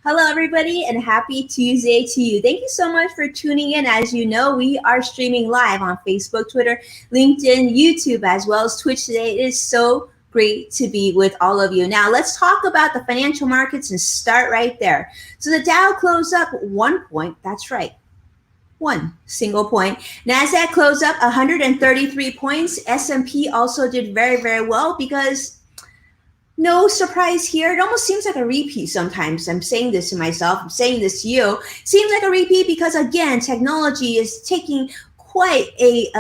Hello, everybody, and happy Tuesday to you. Thank you so much for tuning in. As you know, we are streaming live on Facebook, Twitter, LinkedIn, YouTube, as well as Twitch today. It is so great to be with all of you. Now, let's talk about the financial markets and start right there. So the Dow closed up 1 point. That's right. One single point. NASDAQ closed up 133 points. S&P also did very, very well because no surprise here. It almost seems like a repeat sometimes. I'm saying this to myself. I'm saying this to you. Seems like a repeat because, again, technology is taking quite a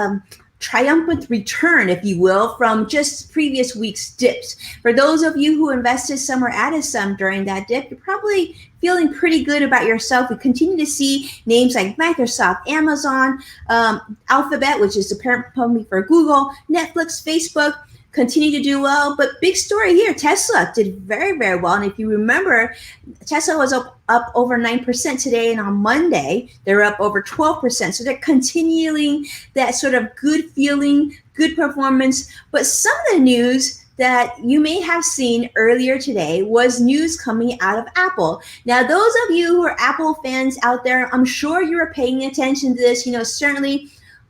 triumphant return, if you will, from just previous week's dips. For those of you who invested some or added some during that dip, you're probably feeling pretty good about yourself. We continue to see names like Microsoft, Amazon, Alphabet, which is the parent company for Google, Netflix, Facebook, continue to do well. But big story here, Tesla did very, very well. And if you remember, Tesla was up over 9% today, and on Monday they're up over 12%. So they're continuing that sort of good feeling, good performance. But some of the news that you may have seen earlier today was news coming out of Apple. Now, those of you who are Apple fans out there, I'm sure you're paying attention to this. Certainly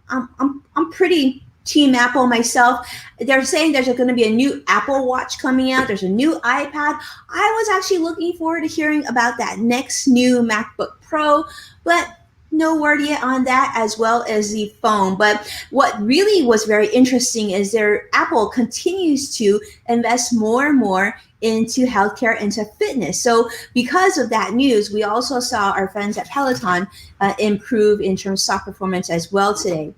I'm pretty Team Apple myself. They're saying there's going to be a new Apple Watch coming out. There's a new iPad. I was actually looking forward to hearing about that next new MacBook Pro, but no word yet on that, as well as the phone. But what really was very interesting is Apple continues to invest more and more into healthcare, into fitness. So because of that news, we also saw our friends at Peloton improve in terms of stock performance as well today.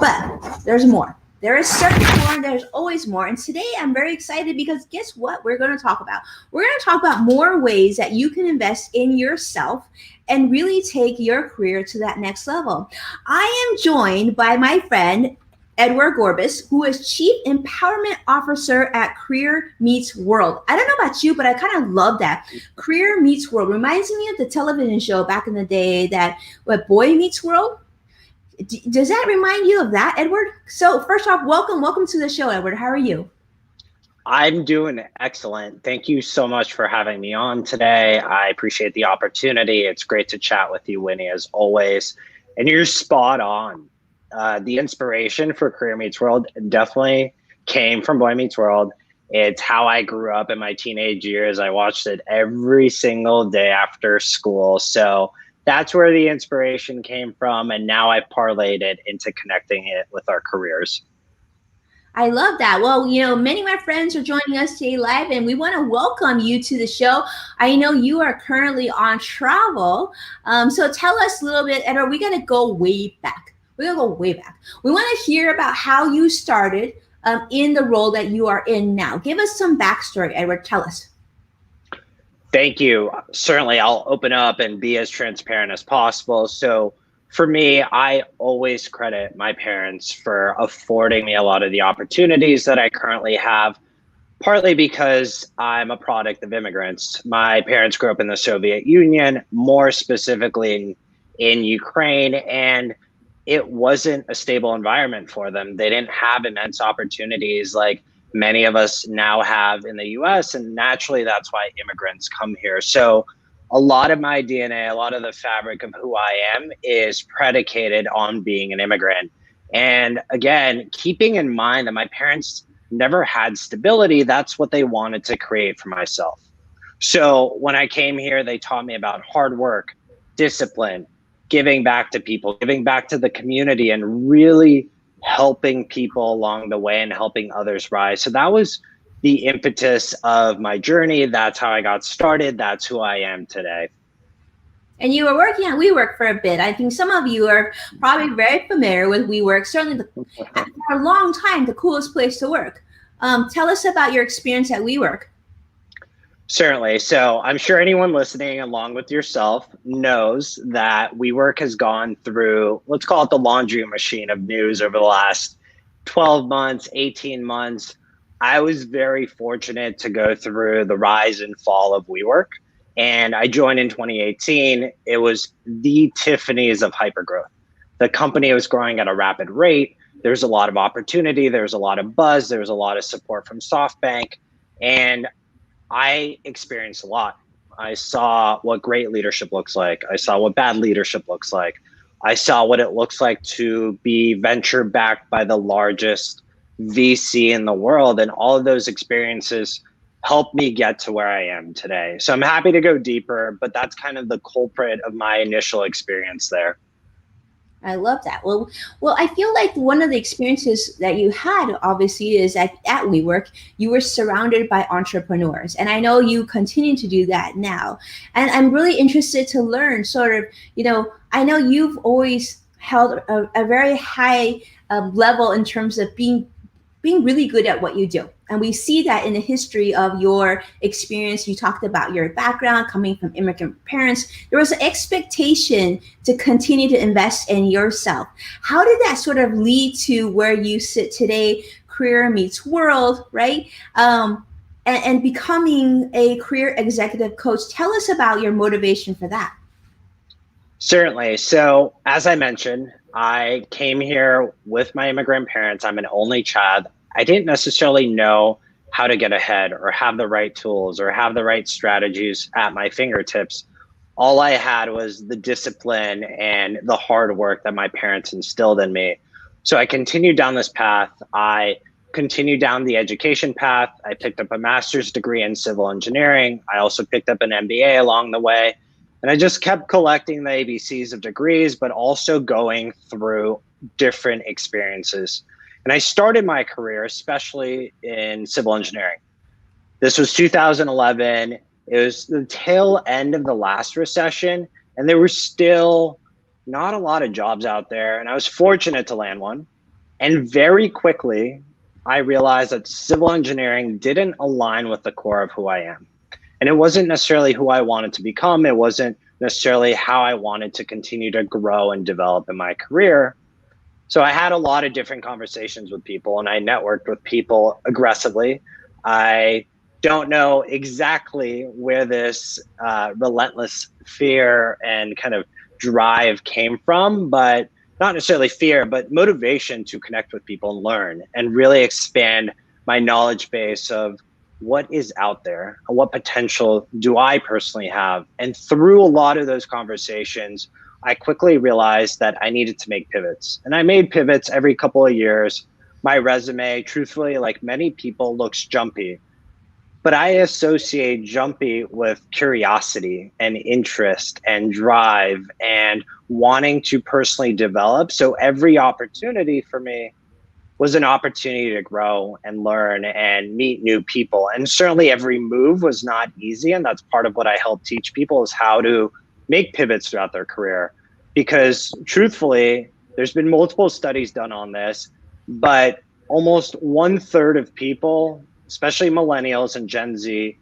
But there's more. There is certainly more. There's always more. And today I'm very excited because guess what we're going to talk about? We're going to talk about more ways that you can invest in yourself and really take your career to that next level. I am joined by my friend, Edward Gorbis, who is Chief Empowerment Officer at Career Meets World. I don't know about you, but I kind of love that. Career Meets World reminds me of the television show back in the day Boy Meets World. Does that remind you of that, Edward? So first off, welcome to the show, Edward. How are you? I'm doing excellent. Thank you so much for having me on today. I appreciate the opportunity. It's great to chat with you, Winnie, as always. And you're spot on. The inspiration for Career Meets World definitely came from Boy Meets World. It's how I grew up in my teenage years. I watched it every single day after school. So that's where the inspiration came from. And now I've parlayed it into connecting it with our careers. I love that. Well, many of my friends are joining us today live, and we want to welcome you to the show. I know you are currently on travel. So tell us a little bit, Edward, we're going to go way back. We're going to go way back. We want to hear about how you started in the role that you are in now. Give us some backstory, Edward. Tell us. Thank you. Certainly, I'll open up and be as transparent as possible. So for me, I always credit my parents for affording me a lot of the opportunities that I currently have, partly because I'm a product of immigrants. My parents grew up in the Soviet Union, more specifically in Ukraine, and it wasn't a stable environment for them. They didn't have immense opportunities like many of us now have in the US, and naturally that's why immigrants come here. So a lot of my DNA, a lot of the fabric of who I am is predicated on being an immigrant. And again, keeping in mind that my parents never had stability, that's what they wanted to create for myself. So when I came here, they taught me about hard work, discipline, giving back to people, giving back to the community, and really helping people along the way and helping others rise. So that was the impetus of my journey. That's how I got started. That's who I am today. And you were working at WeWork for a bit. I think some of you are probably very familiar with WeWork. Certainly for a long time, the coolest place to work. Tell us about your experience at WeWork. Certainly. So I'm sure anyone listening along with yourself knows that WeWork has gone through, let's call it the laundry machine of news over the last 12 months, 18 months. I was very fortunate to go through the rise and fall of WeWork. And I joined in 2018. It was the Tiffany's of hypergrowth. The company was growing at a rapid rate. There's a lot of opportunity. There's a lot of buzz. There's a lot of support from SoftBank. And I experienced a lot. I saw what great leadership looks like. I saw what bad leadership looks like. I saw what it looks like to be venture backed by the largest VC in the world. And all of those experiences helped me get to where I am today. So I'm happy to go deeper, but that's kind of the culprit of my initial experience there. I love that. Well, I feel like one of the experiences that you had, obviously, is at WeWork, you were surrounded by entrepreneurs, and I know you continue to do that now. And I'm really interested to learn, sort of, I know you've always held a very high level in terms of being really good at what you do. And we see that in the history of your experience. You talked about your background coming from immigrant parents. There was an expectation to continue to invest in yourself. How did that sort of lead to where you sit today, career meets world, right? And becoming a career executive coach. Tell us about your motivation for that. Certainly. So as I mentioned, I came here with my immigrant parents. I'm an only child. I didn't necessarily know how to get ahead or have the right tools or have the right strategies at my fingertips. All I had was the discipline and the hard work that my parents instilled in me. So I continued down this path. I continued down the education path. I picked up a master's degree in civil engineering. I also picked up an MBA along the way. And I just kept collecting the ABCs of degrees, but also going through different experiences. And I started my career, especially in civil engineering. This was 2011. It was the tail end of the last recession, and there were still not a lot of jobs out there. And I was fortunate to land one. And very quickly, I realized that civil engineering didn't align with the core of who I am. And it wasn't necessarily who I wanted to become. It wasn't necessarily how I wanted to continue to grow and develop in my career. So I had a lot of different conversations with people, and I networked with people aggressively. I don't know exactly where this relentless fear and kind of drive came from, but not necessarily fear, but motivation to connect with people and learn and really expand my knowledge base of what is out there, what potential do I personally have. And through a lot of those conversations, I quickly realized that I needed to make pivots. And I made pivots every couple of years. My resume, truthfully, like many people, looks jumpy. But I associate jumpy with curiosity and interest and drive and wanting to personally develop. So every opportunity for me was an opportunity to grow and learn and meet new people. And certainly every move was not easy. And that's part of what I help teach people, is how to make pivots throughout their career. Because truthfully, there's been multiple studies done on this, but almost 1/3 of people, especially millennials and Gen Z,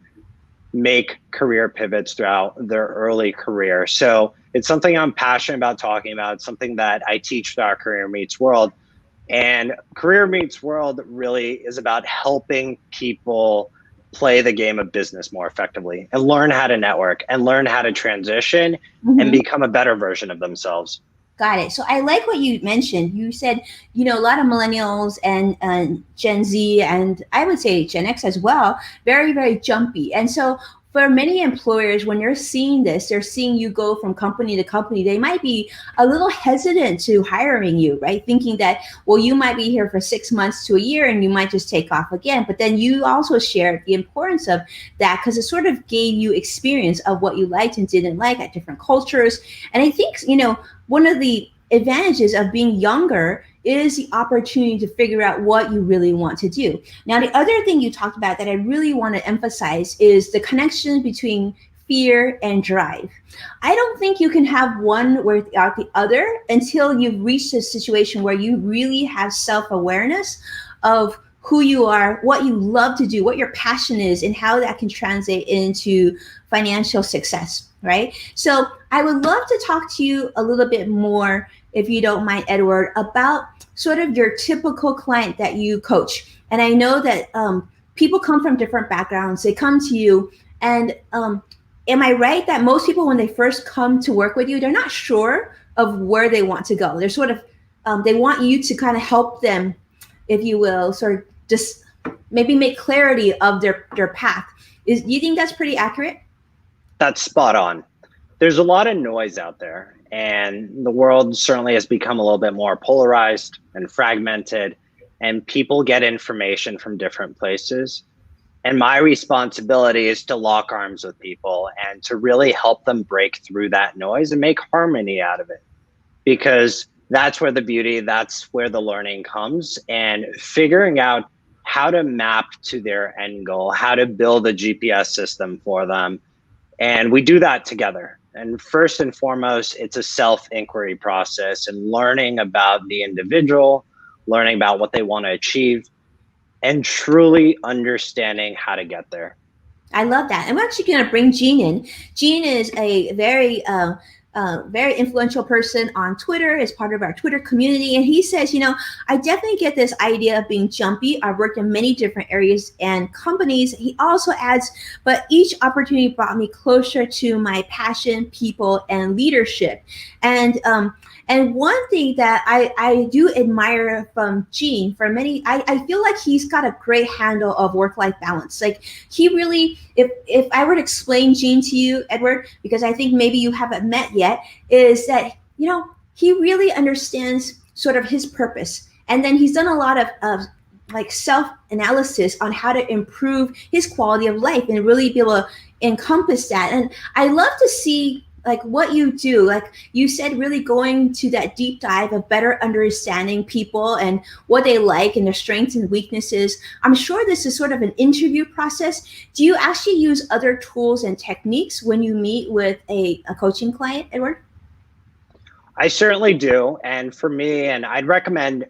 make career pivots throughout their early career. So it's something I'm passionate about talking about. It's something that I teach through our Career Meets World. And Career Meets World really is about helping people play the game of business more effectively and learn how to network and learn how to transition and become a better version of themselves. Got it. So I like what you mentioned. You said, a lot of millennials and Gen Z, and I would say Gen X as well, very, very jumpy. And so for many employers, when they're seeing this, they're seeing you go from company to company, they might be a little hesitant to hiring you, right? Thinking that, well, you might be here for 6 months to a year and you might just take off again. But then you also shared the importance of that, because it sort of gave you experience of what you liked and didn't like at different cultures. And I think, one of the advantages of being younger is the opportunity to figure out what you really want to do. Now, the other thing you talked about that I really want to emphasize is the connection between fear and drive. I don't think you can have one without the other until you've reached a situation where you really have self-awareness of who you are, what you love to do, what your passion is, and how that can translate into financial success, right? So I would love to talk to you a little bit more, if you don't mind, Edward, about sort of your typical client that you coach. And I know that people come from different backgrounds. They come to you, and am I right that most people, when they first come to work with you, they're not sure of where they want to go? They're sort of, they want you to kind of help them, if you will, sort of just maybe make clarity of their path. Do you think that's pretty accurate? That's spot on. There's a lot of noise out there, and the world certainly has become a little bit more polarized and fragmented, and people get information from different places. And my responsibility is to lock arms with people and to really help them break through that noise and make harmony out of it. Because that's where the beauty, that's where the learning comes, and figuring out how to map to their end goal, how to build a GPS system for them. And we do that together. And first and foremost, it's a self-inquiry process and learning about the individual, learning about what they want to achieve, and truly understanding how to get there. I love that. I'm actually going to bring Jean in. Jean is a very influential person on Twitter, as part of our Twitter community. And he says, I definitely get this idea of being jumpy. I've worked in many different areas and companies. He also adds, but each opportunity brought me closer to my passion, people, and leadership. And one thing that I do admire from Gene, for many, I feel like he's got a great handle of work-life balance. Like he really, if I were to explain Gene to you, Edward, because I think maybe you haven't met yet, is that, he really understands sort of his purpose. And then he's done a lot of like self-analysis on how to improve his quality of life and really be able to encompass that. And I love to see like what you do, like you said, really going to that deep dive of better understanding people and what they like and their strengths and weaknesses. I'm sure this is sort of an interview process. Do you actually use other tools and techniques when you meet with a coaching client, Edward? I certainly do. And for me, and I'd recommend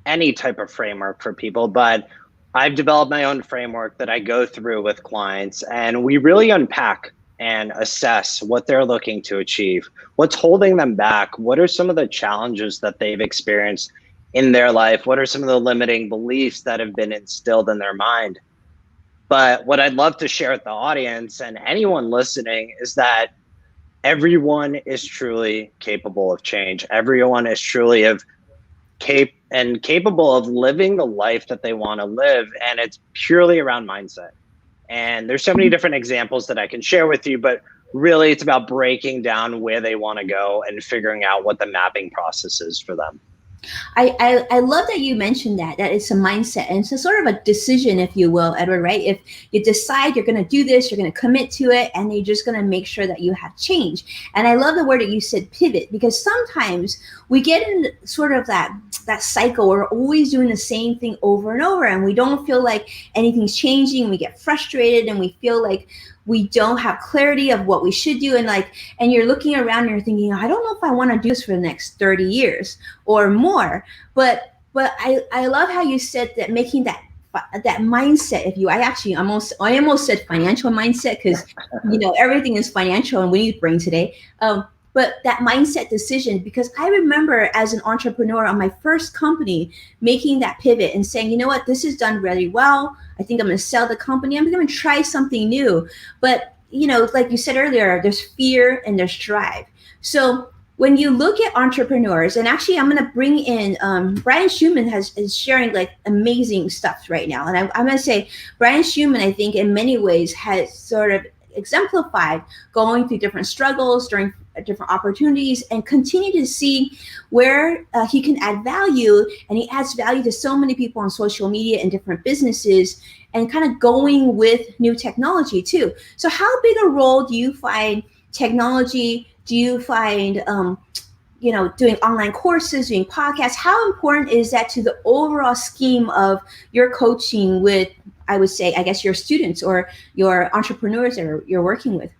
any type of framework for people, but I've developed my own framework that I go through with clients, and we really unpack and assess what they're looking to achieve, what's holding them back, what are some of the challenges that they've experienced in their life, what are some of the limiting beliefs that have been instilled in their mind. But what I'd love to share with the audience and anyone listening is that everyone is truly capable of change. Everyone is truly capable of living the life that they want to live, and it's purely around mindset. And there's so many different examples that I can share with you, but really it's about breaking down where they want to go and figuring out what the mapping process is for them. I love that you mentioned that it's a mindset, and it's a sort of a decision, if you will, Edward, right? If you decide you're going to do this, you're going to commit to it, and you're just going to make sure that you have change. And I love the word that you said, pivot, because sometimes we get in sort of that cycle where we're always doing the same thing over and over, and we don't feel like anything's changing. We get frustrated and we feel like we don't have clarity of what we should do. And you're looking around and you're thinking, I don't know if I want to do this for the next 30 years or more. But I love how you said that, making that mindset. I almost said financial mindset, because everything is financial and we need brain today. But that mindset decision, because I remember as an entrepreneur on my first company making that pivot and saying, you know what, this is done really well. I think I'm going to sell the company. I'm going to try something new. But, like you said earlier, there's fear and there's drive. So when you look at entrepreneurs, and actually I'm going to bring in Brian Schumann is sharing like amazing stuff right now. And I'm going to say Brian Schumann, I think in many ways has sort of exemplified going through different struggles during different opportunities, and continue to see where he can add value. And he adds value to so many people on social media and different businesses, and kind of going with new technology too. So how big a role do you find technology? Do you find doing online courses, doing podcasts? How important is that to the overall scheme of your coaching with, I would say, I guess, your students or your entrepreneurs that you're working with?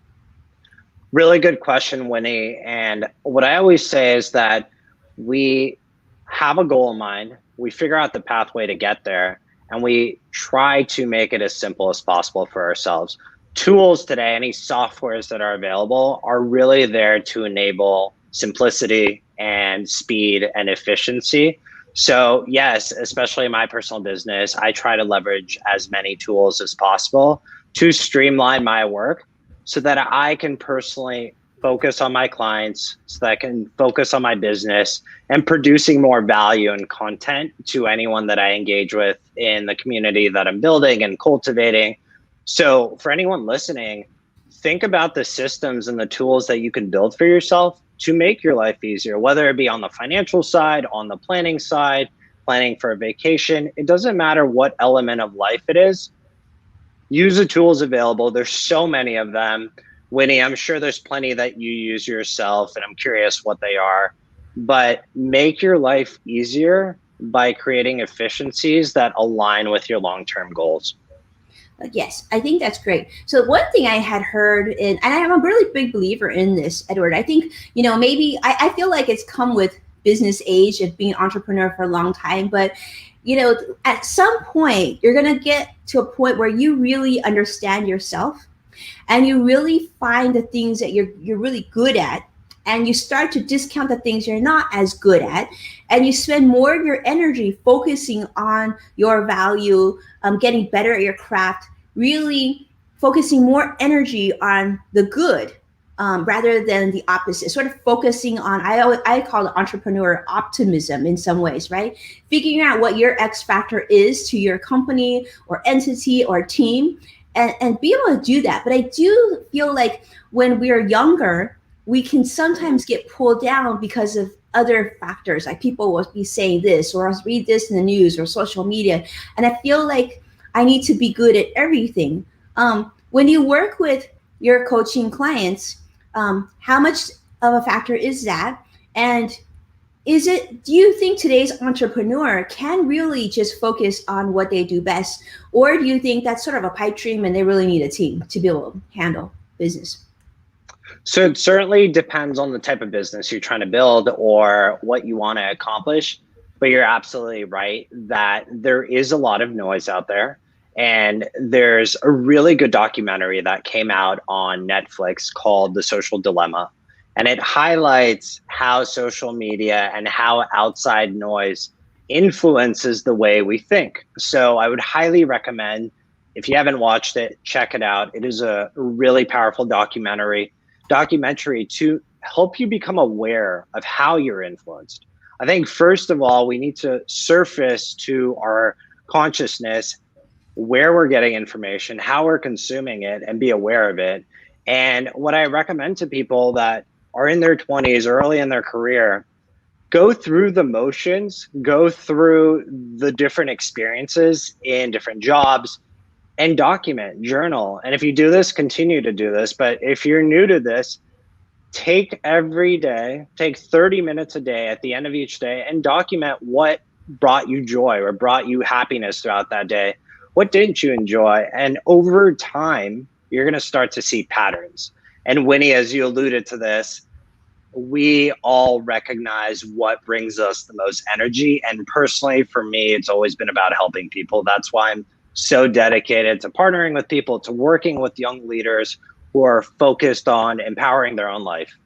Really good question, Winnie. And what I always say is that we have a goal in mind, we figure out the pathway to get there, and we try to make it as simple as possible for ourselves. Tools today, any softwares that are available, are really there to enable simplicity and speed and efficiency. So yes, especially in my personal business, I try to leverage as many tools as possible to streamline my work, so that I can personally focus on my clients, so that I can focus on my business and producing more value and content to anyone that I engage with in the community that I'm building and cultivating. So for anyone listening, think about the systems and the tools that you can build for yourself to make your life easier, whether it be on the financial side, on the planning side, planning for a vacation. It doesn't matter what element of life it is. Use the tools available. There's so many of them. Winnie, I'm sure there's plenty that you use yourself, and I'm curious what they are. But make your life easier by creating efficiencies that align with your long-term goals. Yes, I think that's great. So one thing I had heard, and I'm a really big believer in this, Edward. I think, maybe I feel like it's come with business age of being an entrepreneur for a long time, but at some point you're going to get to a point where you really understand yourself and you really find the things that you're really good at, and you start to discount the things you're not as good at, and you spend more of your energy focusing on your value, getting better at your craft, really focusing more energy on the good, rather than the opposite, sort of focusing on, I call it entrepreneur optimism in some ways, right? Figuring out what your X factor is to your company or entity or team, and be able to do that. But I do feel like when we're younger, we can sometimes get pulled down because of other factors, like people will be saying this, or I'll read this in the news or social media, and I feel like I need to be good at everything. When you work with your coaching clients, how much of a factor is that? And do you think today's entrepreneur can really just focus on what they do best? Or do you think that's sort of a pipe dream and they really need a team to be able to handle business? So it certainly depends on the type of business you're trying to build or what you want to accomplish. But you're absolutely right that there is a lot of noise out there. And there's a really good documentary that came out on Netflix called The Social Dilemma. And it highlights how social media and how outside noise influences the way we think. So I would highly recommend, if you haven't watched it, check it out. It is a really powerful documentary to help you become aware of how you're influenced. I think first of all, we need to surface to our consciousness where we're getting information, how we're consuming it, and be aware of it. And what I recommend to people that are in their 20s, early in their career, go through the motions, go through the different experiences in different jobs, and document, journal. And if you do this, continue to do this. But if you're new to this, take 30 minutes a day at the end of each day and document what brought you joy or brought you happiness throughout that day. What didn't you enjoy? And over time, you're going to start to see patterns. And Winnie, as you alluded to this, we all recognize what brings us the most energy. And personally, for me, it's always been about helping people. That's why I'm so dedicated to partnering with people, to working with young leaders who are focused on empowering their own life.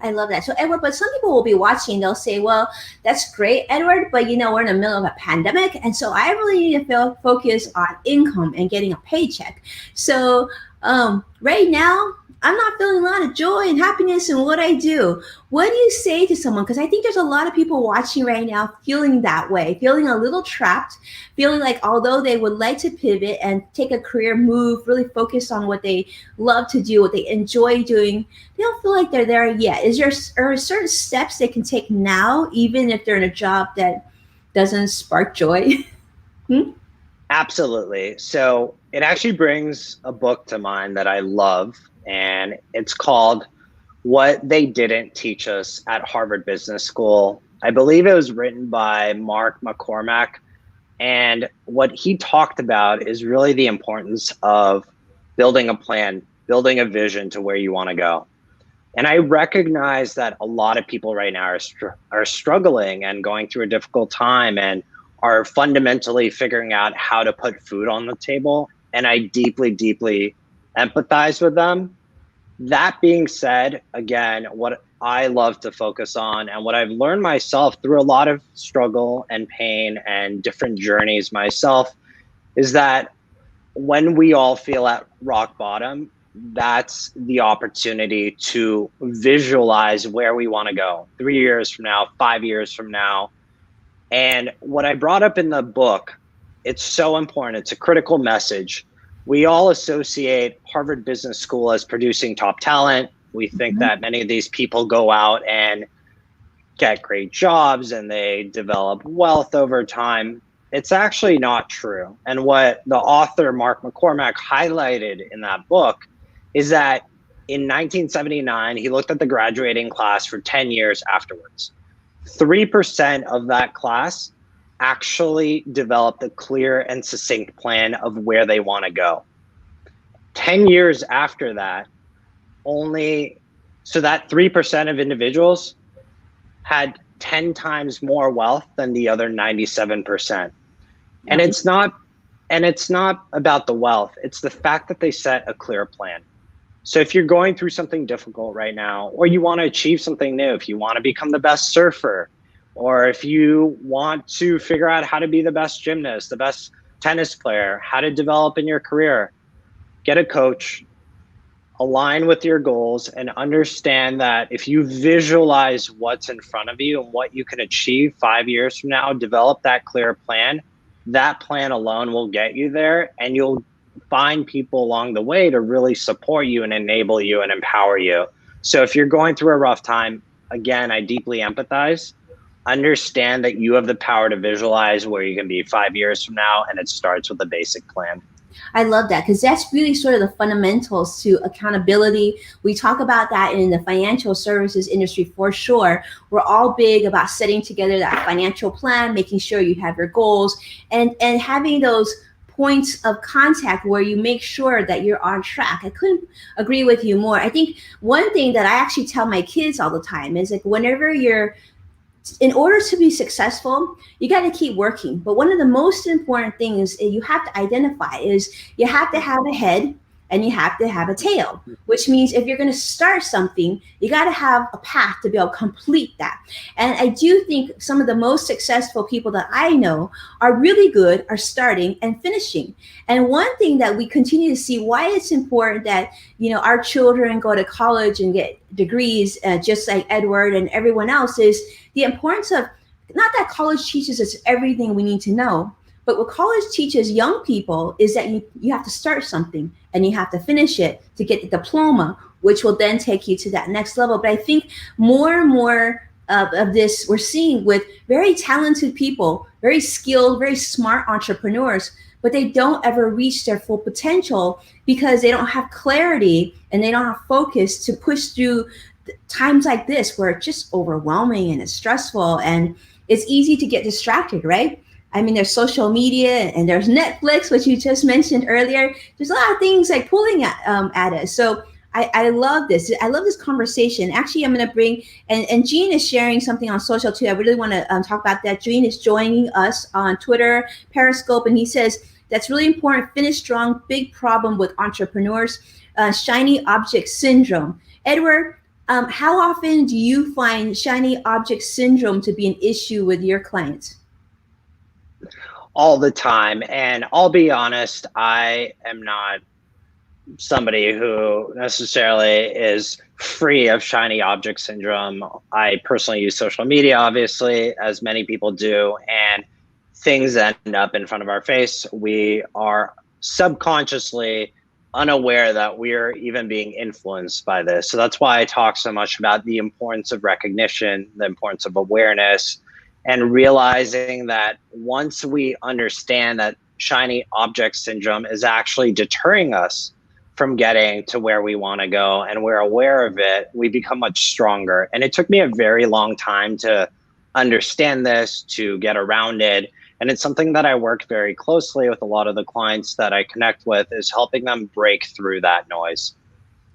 I love that. So Edward, but some people will be watching, they'll say, well, that's great, Edward, but we're in the middle of a pandemic. And so I really need to focus on income and getting a paycheck. So right now, I'm not feeling a lot of joy and happiness in what I do. What do you say to someone? Because I think there's a lot of people watching right now feeling that way, feeling a little trapped, feeling like although they would like to pivot and take a career move, really focus on what they love to do, what they enjoy doing, they don't feel like they're there yet. Are certain steps they can take now, even if they're in a job that doesn't spark joy? Absolutely. So it actually brings a book to mind that I love, and it's called What They Didn't Teach Us at Harvard Business School. I believe it was written by Mark McCormack. And what he talked about is really the importance of building a plan, building a vision to where you want to go. And I recognize that a lot of people right now are struggling and going through a difficult time and are fundamentally figuring out how to put food on the table. And I deeply, deeply empathize with them. That being said, again, what I love to focus on and what I've learned myself through a lot of struggle and pain and different journeys myself is that when we all feel at rock bottom, that's the opportunity to visualize where we want to go 3 years from now, 5 years from now. And what I brought up in the book, it's so important. It's a critical message. We all associate Harvard Business School as producing top talent. We think that many of these people go out and get great jobs and they develop wealth over time. It's actually not true. And what the author, Mark McCormack, highlighted in that book is that in 1979, he looked at the graduating class for 10 years afterwards. 3% of that class actually developed a clear and succinct plan of where they want to go. 10 years after that, so that 3% of individuals had 10 times more wealth than the other 97%. And it's not about the wealth. It's the fact that they set a clear plan. So if you're going through something difficult right now, or you want to achieve something new, if you want to become the best surfer, or if you want to figure out how to be the best gymnast, the best tennis player, how to develop in your career, get a coach, align with your goals, and understand that if you visualize what's in front of you and what you can achieve 5 years from now, develop that clear plan, that plan alone will get you there, and you'll find people along the way to really support you and enable you and empower you. So if you're going through a rough time, again, I deeply empathize. Understand that you have the power to visualize where you can be 5 years from now, and it starts with a basic plan. I love that, because that's really sort of the fundamentals to accountability. We talk about that in the financial services industry for sure. We're all big about setting together that financial plan, making sure you have your goals, and having those points of contact where you make sure that you're on track. I couldn't agree with you more. I think one thing that I actually tell my kids all the time is, like, whenever in order to be successful, you got to keep working. But one of the most important things you have to identify is you have to have a head and you have to have a tail, which means if you're going to start something, you got to have a path to be able to complete that. And I do think some of the most successful people that I know are really good at starting and finishing. And one thing that we continue to see why it's important that, our children go to college and get degrees, just like Edward and everyone else, is the importance of, not that college teaches us everything we need to know, but what college teaches young people is that you have to start something and you have to finish it to get the diploma, which will then take you to that next level. But I think more and more of this we're seeing with very talented people, very skilled, very smart entrepreneurs, but they don't ever reach their full potential because they don't have clarity and they don't have focus to push through times like this where it's just overwhelming and it's stressful and it's easy to get distracted, right? I mean, there's social media and there's Netflix, which you just mentioned earlier. There's a lot of things like pulling at us. So I love this. I love this conversation. Actually, I'm going to bring, and Gene is sharing something on social too. I really want to talk about that. Gene is joining us on Twitter, Periscope, and he says, that's really important. Finish strong, big problem with entrepreneurs, shiny object syndrome. Edward, how often do you find shiny object syndrome to be an issue with your clients? All the time. And I'll be honest, I am not somebody who necessarily is free of shiny object syndrome. I personally use social media, obviously, as many people do, and things end up in front of our face. We are subconsciously unaware that we're even being influenced by this. So that's why I talk so much about the importance of recognition, the importance of awareness, and realizing that once we understand that shiny object syndrome is actually deterring us from getting to where we want to go, and we're aware of it, we become much stronger. And it took me a very long time to understand this, to get around it. And it's something that I work very closely with a lot of the clients that I connect with, is helping them break through that noise.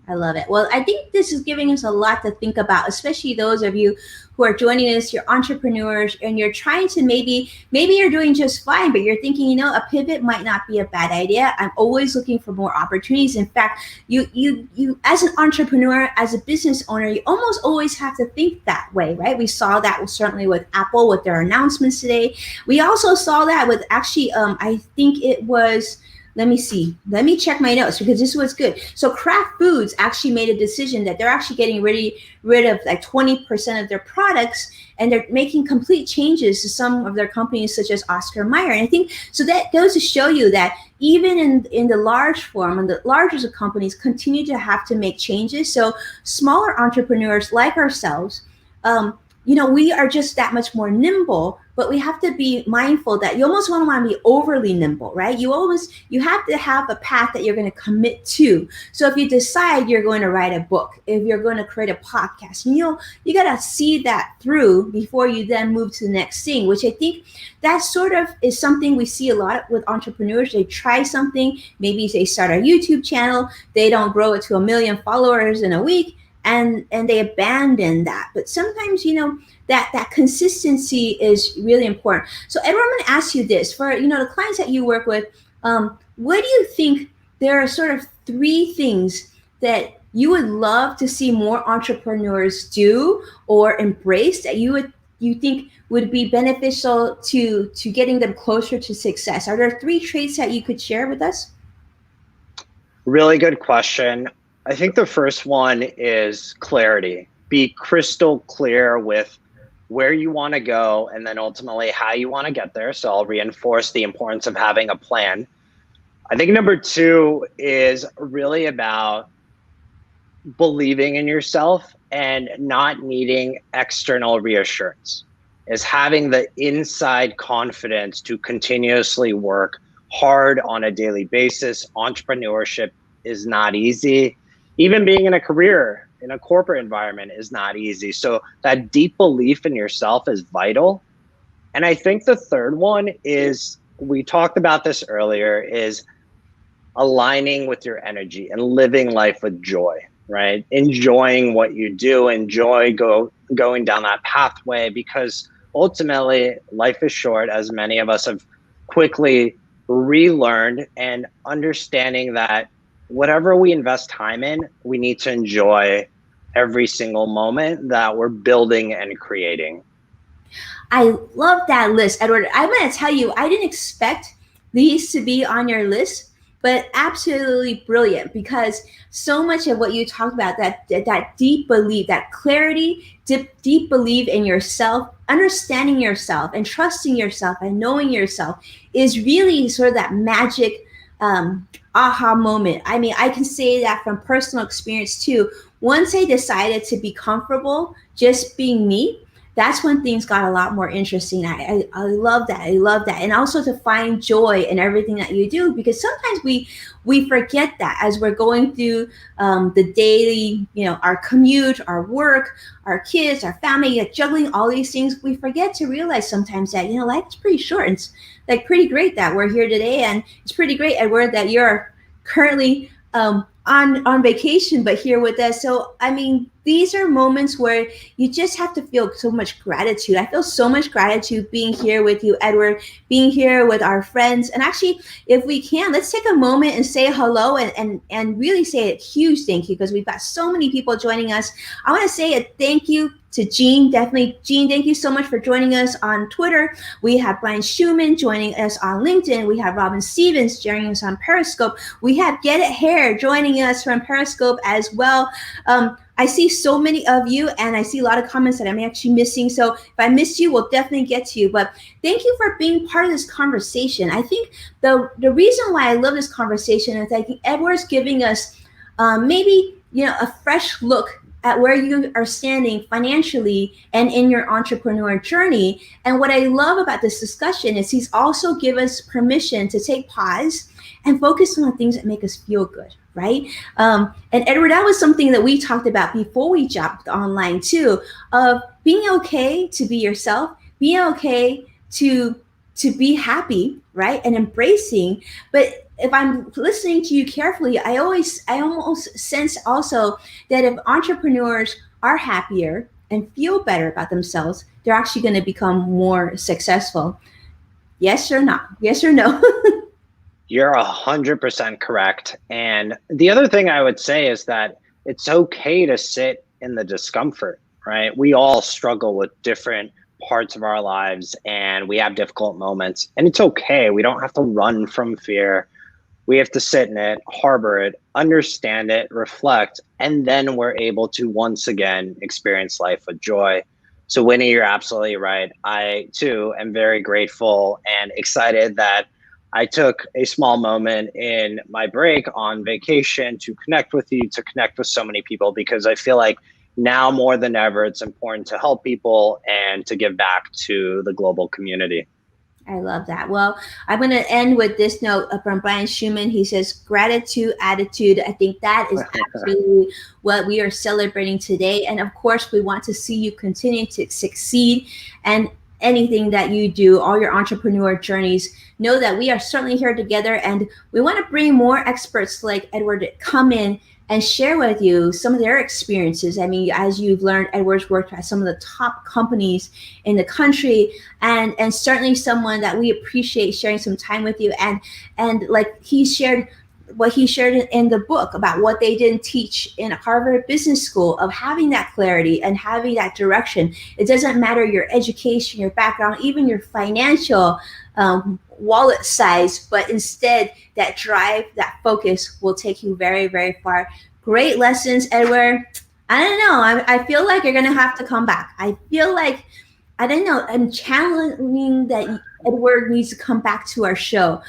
I love it. Well, I think this is giving us a lot to think about, especially those of you who are joining us, you're entrepreneurs, and you're trying to maybe you're doing just fine, but you're thinking, a pivot might not be a bad idea. I'm always looking for more opportunities. In fact, you as an entrepreneur, as a business owner, you almost always have to think that way, right? We saw that certainly with Apple, with their announcements today. We also saw that with actually, I think it was let me see. Let me check my notes because this was good. So Kraft Foods actually made a decision that they're actually getting rid of like 20% of their products, and they're making complete changes to some of their companies such as Oscar Mayer. And I think so that goes to show you that even in the large form and the largest of companies continue to have to make changes. So smaller entrepreneurs like ourselves, we are just that much more nimble, but we have to be mindful that you almost want to be overly nimble, right? You have to have a path that you're going to commit to. So if you decide you're going to write a book, if you're going to create a podcast, you got to see that through before you then move to the next thing, which I think that sort of is something we see a lot with entrepreneurs. They try something, maybe they start a YouTube channel, they don't grow it to 1 million followers in a week, and they abandon that. But sometimes that consistency is really important. So Edward, I'm going to ask you this: for the clients that you work with, what do you think there are sort of 3 things that you would love to see more entrepreneurs do or embrace that you think would be beneficial to getting them closer to success? Are there 3 traits that you could share with us? Really good question. I think the first one is clarity. Be crystal clear with where you want to go and then ultimately how you want to get there. So I'll reinforce the importance of having a plan. I think number 2 is really about believing in yourself and not needing external reassurance. Is having the inside confidence to continuously work hard on a daily basis. Entrepreneurship is not easy. Even being in a career in a corporate environment is not easy. So that deep belief in yourself is vital. And I think the third one is, we talked about this earlier, is aligning with your energy and living life with joy, right? Enjoying what you do, going down that pathway, because ultimately life is short, as many of us have quickly relearned, and understanding that whatever we invest time in, we need to enjoy every single moment that we're building and creating. I love that list, Edward. I'm going to tell you, I didn't expect these to be on your list, but absolutely brilliant, because so much of what you talked about, that deep belief, that clarity, deep belief in yourself, understanding yourself and trusting yourself and knowing yourself, is really sort of that magic aha moment. I mean, I can say that from personal experience too. Once I decided to be comfortable just being me, that's when things got a lot more interesting. I love that. I love that. And also to find joy in everything that you do, because sometimes we forget that as we're going through the daily, our commute, our work, our kids, our family, juggling all these things. We forget to realize sometimes that, life is pretty short. And it's like pretty great that we're here today. And it's pretty great, Edward, that you're currently on vacation, but here with us. So, I mean, these are moments where you just have to feel so much gratitude. I feel so much gratitude being here with you, Edward, being here with our friends. And actually, if we can, let's take a moment and say hello and really say a huge thank you, because we've got so many people joining us. I want to say a thank you to Jean. Definitely, Jean, thank you so much for joining us on Twitter. We have Brian Schumann joining us on LinkedIn. We have Robin Stevens joining us on Periscope. We have Get It Hair joining us from Periscope as well. I see so many of you, and I see a lot of comments that I'm actually missing. So if I missed you, we'll definitely get to you. But thank you for being part of this conversation. I think the reason why I love this conversation is I think Edward's giving us maybe a fresh look at where you are standing financially and in your entrepreneur journey. And what I love about this discussion is he's also given us permission to take pause and focus on the things that make us feel good, right? And Edward, that was something that we talked about before we jumped online too, of being okay to be yourself, being okay to be happy, right? And embracing. But if I'm listening to you carefully, I almost sense also that if entrepreneurs are happier and feel better about themselves, they're actually going to become more successful. Yes or not? Yes or no? You're 100% correct. And the other thing I would say is that it's okay to sit in the discomfort, right? We all struggle with different parts of our lives and we have difficult moments, and it's okay. We don't have to run from fear. We have to sit in it, harbor it, understand it, reflect, and then we're able to once again experience life with joy. So, Winnie, you're absolutely right. I too am very grateful and excited that I took a small moment in my break on vacation to connect with you, to connect with so many people, because I feel like now more than ever, it's important to help people and to give back to the global community. I love that. Well, I'm going to end with this note from Brian Schumann. He says, gratitude, attitude. I think that is absolutely what we are celebrating today. And of course, we want to see you continue to succeed. And anything that you do, all your entrepreneur journeys, know that we are certainly here together. And we want to bring more experts like Edward to come in and share with you some of their experiences. I mean, as you've learned, Edward's worked at some of the top companies in the country, and certainly someone that we appreciate sharing some time with you. And like he shared what he shared in the book about what they didn't teach in Harvard Business School, of having that clarity and having that direction. It doesn't matter your education, your background, even your financial wallet size, but instead that drive, that focus will take you very, very far. Great lessons, Edward. I don't know. I feel like you're going to have to come back. I feel like, I don't know, I'm channeling that Edward needs to come back to our show.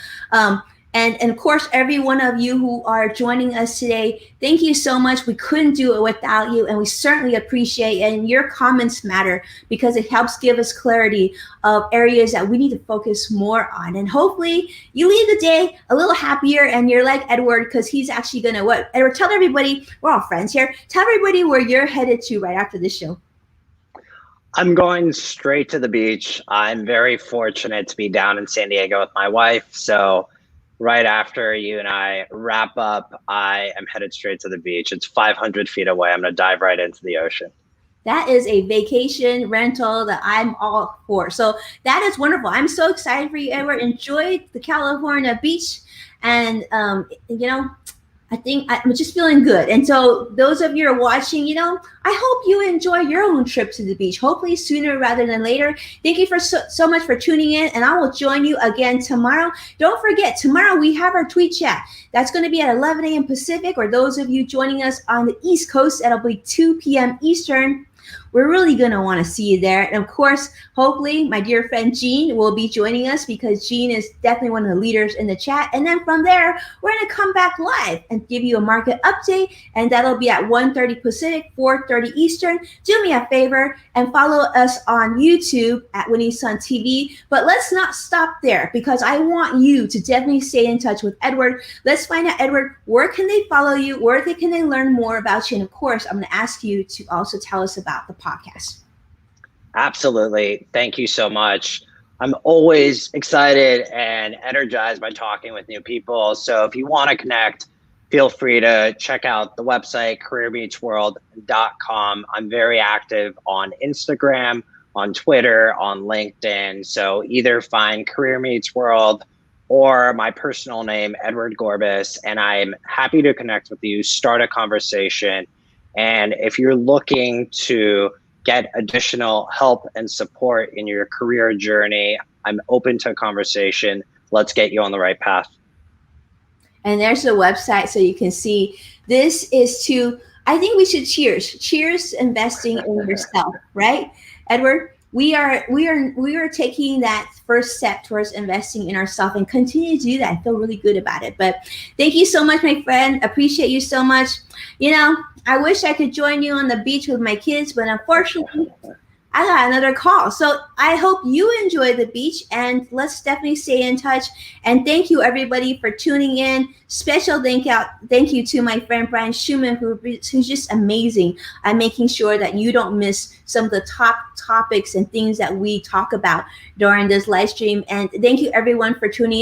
And of course, every one of you who are joining us today, thank you so much. We couldn't do it without you, and we certainly appreciate it. And your comments matter because it helps give us clarity of areas that we need to focus more on. And hopefully you leave the day a little happier and you're like Edward, because he's actually going to what? Edward, tell everybody, we're all friends here. Tell everybody where you're headed to right after this show. I'm going straight to the beach. I'm very fortunate to be down in San Diego with my wife. So right after you and I wrap up, I am headed straight to the beach. It's 500 feet away. I'm going to dive right into the ocean. That is a vacation rental that I'm all for. So that is wonderful. I'm so excited for you, Edward. Enjoy the California beach. And, I think I'm just feeling good. And so those of you who are watching, I hope you enjoy your own trip to the beach, hopefully sooner rather than later. Thank you for so much for tuning in, and I will join you again tomorrow. Don't forget, tomorrow we have our tweet chat. That's going to be at 11 a.m. Pacific, or those of you joining us on the East Coast, that'll be 2 p.m. Eastern. We're really going to want to see you there. And of course, hopefully my dear friend Jean will be joining us, because Jean is definitely one of the leaders in the chat. And then from there, we're going to come back live and give you a market update. And that'll be at 1:30 Pacific, 4:30 Eastern. Do me a favor and follow us on YouTube at Winnie Sun TV. But let's not stop there, because I want you to definitely stay in touch with Edward. Let's find out, Edward, where can they follow you? Where can they learn more about you? And of course, I'm going to ask you to also tell us about the podcast. Absolutely. Thank you so much. I'm always excited and energized by talking with new people. So if you want to connect, feel free to check out the website, careermeetsworld.com. I'm very active on Instagram, on Twitter, on LinkedIn. So either find Career Meets World or my personal name, Edward Gorbis, and I'm happy to connect with you, start a conversation. And if you're looking to get additional help and support in your career journey, I'm open to a conversation. Let's get you on the right path. And there's the website, so you can see. This is to, I think we should cheers investing in yourself, right, Edward? We are taking that first step towards investing in ourselves, and continue to do that. I feel really good about it. But thank you so much, my friend. Appreciate you so much. I wish I could join you on the beach with my kids, but unfortunately, I got another call. So I hope you enjoy the beach, and let's definitely stay in touch. And thank you, everybody, for tuning in. Special thank you to my friend Brian Schumann, who's just amazing at making sure that you don't miss some of the top topics and things that we talk about during this live stream. And thank you, everyone, for tuning in.